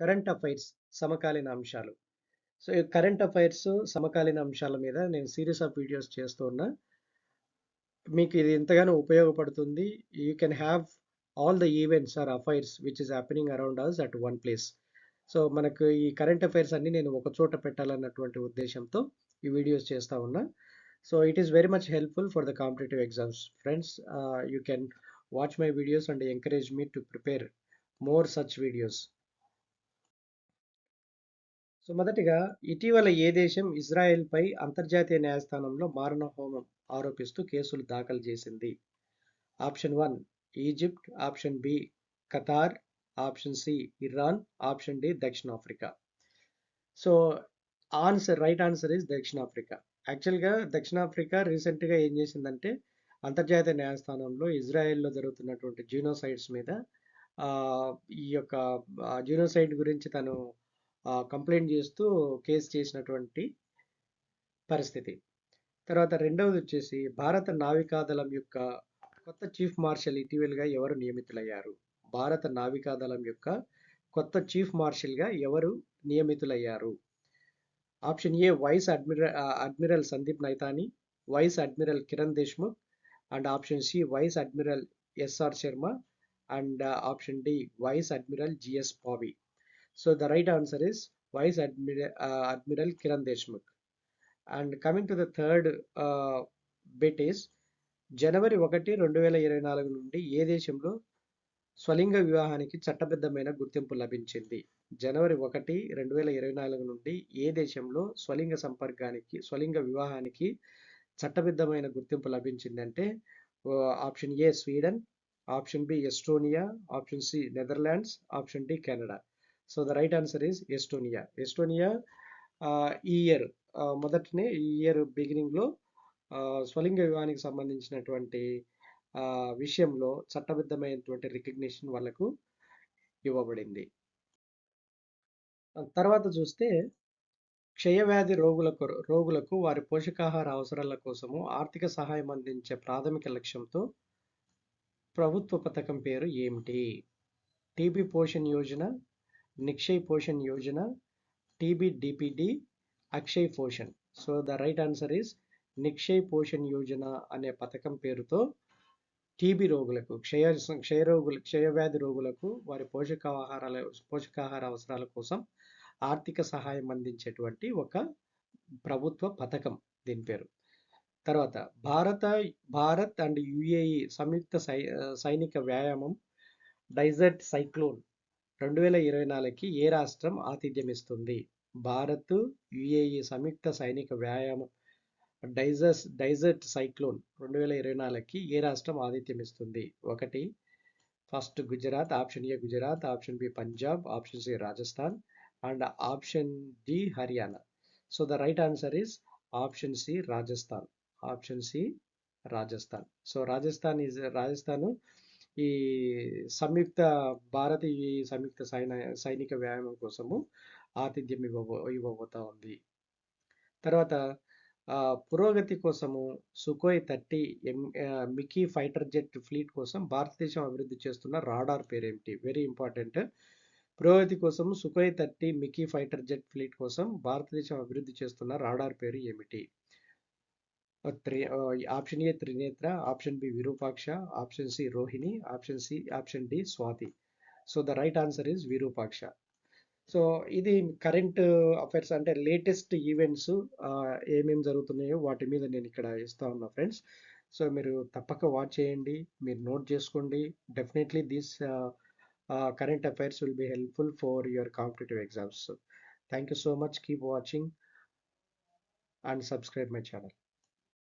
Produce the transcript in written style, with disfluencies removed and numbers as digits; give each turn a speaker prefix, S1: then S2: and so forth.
S1: Current affairs సమకాలీన అంశాలు. So, ఈ కరెంట్ అఫైర్స్ సమకాలీన అంశాల మీద నేను సీరీస్ ఆఫ్ వీడియోస్ చేస్తూ ఉన్నా. మీకు ఇది ఎంతగానో ఉపయోగపడుతుంది. You can have all the events or affairs which is happening around us at one place. So, మనకు ఈ కరెంట్ అఫైర్స్ అన్నీ నేను ఒక చోట పెట్టాలన్నటువంటి ఉద్దేశంతో ఈ వీడియోస్ చేస్తా ఉన్నా. So, it is very much helpful for the competitive exams. Friends, you can watch my videos and encourage me to prepare more such videos. So, మొదటిగా ఇటీవల ఏ దేశం ఇజ్రాయెల్‌పై అంతర్జాతీయ న్యాయస్థానంలో మారణహోమం ఆరోపిస్తూ కేసులు దాఖలు చేసింది? Option 1 Egypt, option B Qatar, option C Iran, option D దక్షిణాఫ్రికా. సో, రైట్ ఆన్సర్ ఇస్ దక్షిణాఫ్రికా. యాక్చువల్‌గా దక్షిణాఫ్రికా రీసెంట్‌గా ఏం చేసిందంటే అంతర్జాతీయ న్యాయస్థానంలో ఇజ్రాయెల్‌లో జరుగుతున్నటువంటి జీనోసైడ్స్ మీద ఈ యొక్క జీనోసైడ్ గురించి తను కంప్లైంట్ చేస్తూ కేసు చేసినటువంటి పరిస్థితి. తర్వాత రెండవది వచ్చేసి భారత నావికాదళం యొక్క కొత్త చీఫ్ మార్షల్ ఇటీవలగా ఎవరు నియమితులయ్యారు? భారత నావికాదళం యొక్క కొత్త చీఫ్ మార్షల్‌గా ఎవరు నియమితులయ్యారు? Option A admiral Sandeep Naithani, vice admiral Kiran Deshmukh, and option C vice admiral SR Sharma, and option D vice admiral GS Pavi. So the right answer is Admiral Kiran Deshmukh. And coming to the third bit is జనవరి 1, 2024 నుండి ఏ దేశంలో స్వలింగ వివాహానికి చట్టబద్ధమైన గుర్తింపు లభించింది? జనవరి 1, 2024 నుండి ఏ దేశంలో స్వలింగ వివాహానికి చట్టబద్ధమైన గుర్తింపు లభించిందంటే option A Sweden, option B Estonia, option C Netherlands, option D Canada. So the right answer is Estonia. Estonia ఈ ఇయర్ మొదటనే ఈ ఇయర్ బిగినింగ్లో స్వలింగ వివాహానికి సంబంధించినటువంటి విషయంలో చట్టబద్ధమైనటువంటి రికగ్నిషన్ వాళ్ళకు ఇవ్వబడింది. తర్వాత చూస్తే క్షయవ్యాధి రోగులకు వారి పోషకాహార అవసరాల కోసము ఆర్థిక సహాయం అందించే ప్రాథమిక లక్ష్యంతో ప్రభుత్వ పథకం పేరు ఏమిటి? TB Poshan Yojana, Nikshay Poshan Yojana, TB DPD, Akshay Poshan. So the right answer is Nikshay Poshan Yojana అనే పథకం పేరుతో టీబీ రోగులకు క్షయవ్యాధి రోగులకు వారి పోషకాహార అవసరాల కోసం ఆర్థిక సహాయం అందించేటువంటి ఒక ప్రభుత్వ పథకం దీని పేరు. తర్వాత భారత్ అండ్ యుఏఈ సంయుక్త సైనిక వ్యాయామం డెజర్ట్ సైక్లోన్ 2024కి ఏ రాష్ట్రం ఆతిథ్యం ఇస్తుంది? భారత్ యుఏఈ సంయుక్త సైనిక వ్యాయామం డెజర్ట్ సైక్లోన్ 2024కి ఏ రాష్ట్రం ఆతిథ్యం ఇస్తుంది? First Gujarat, option A Gujarat, option B Punjab, option C Rajasthan, and option D Haryana. So the right answer is option C Rajasthan. Option C Rajasthan. So Rajasthan ఈ సంయుక్త సైనిక వ్యాయామం కోసము ఆతిథ్యం ఇవ్వబోతా ఉంది. తర్వాత పురోగతి కోసము సుఖోయ్ 30 మికీ ఫైటర్ జెట్ ఫ్లీట్ కోసం భారతదేశం అభివృద్ధి చేస్తున్న రాడార్ పేరేమిటి? Very important. పురోగతి కోసం సుఖోయ్ 30 మికీ ఫైటర్ జెట్ ఫ్లీట్ కోసం భారతదేశం అభివృద్ధి చేస్తున్న రాడార్ పేరు ఏమిటి? Option A Trinetra, option B Virupaksha, option C Rohini, option D Swati. So the right answer is Virupaksha. So ఇది కరెంట్ అఫైర్స్ అంటే లేటెస్ట్ ఈవెంట్స్ ఏమేమి జరుగుతున్నాయో వాటి మీద నేను ఇక్కడ ఇస్తా ఉన్నా ఫ్రెండ్స్. సో మీరు తప్పక వాచ్ చేయండి, మీరు నోట్ చేసుకోండి. Definitely this current affairs will be helpful for your competitive exams. Thank you so much. Keep watching and subscribe my channel.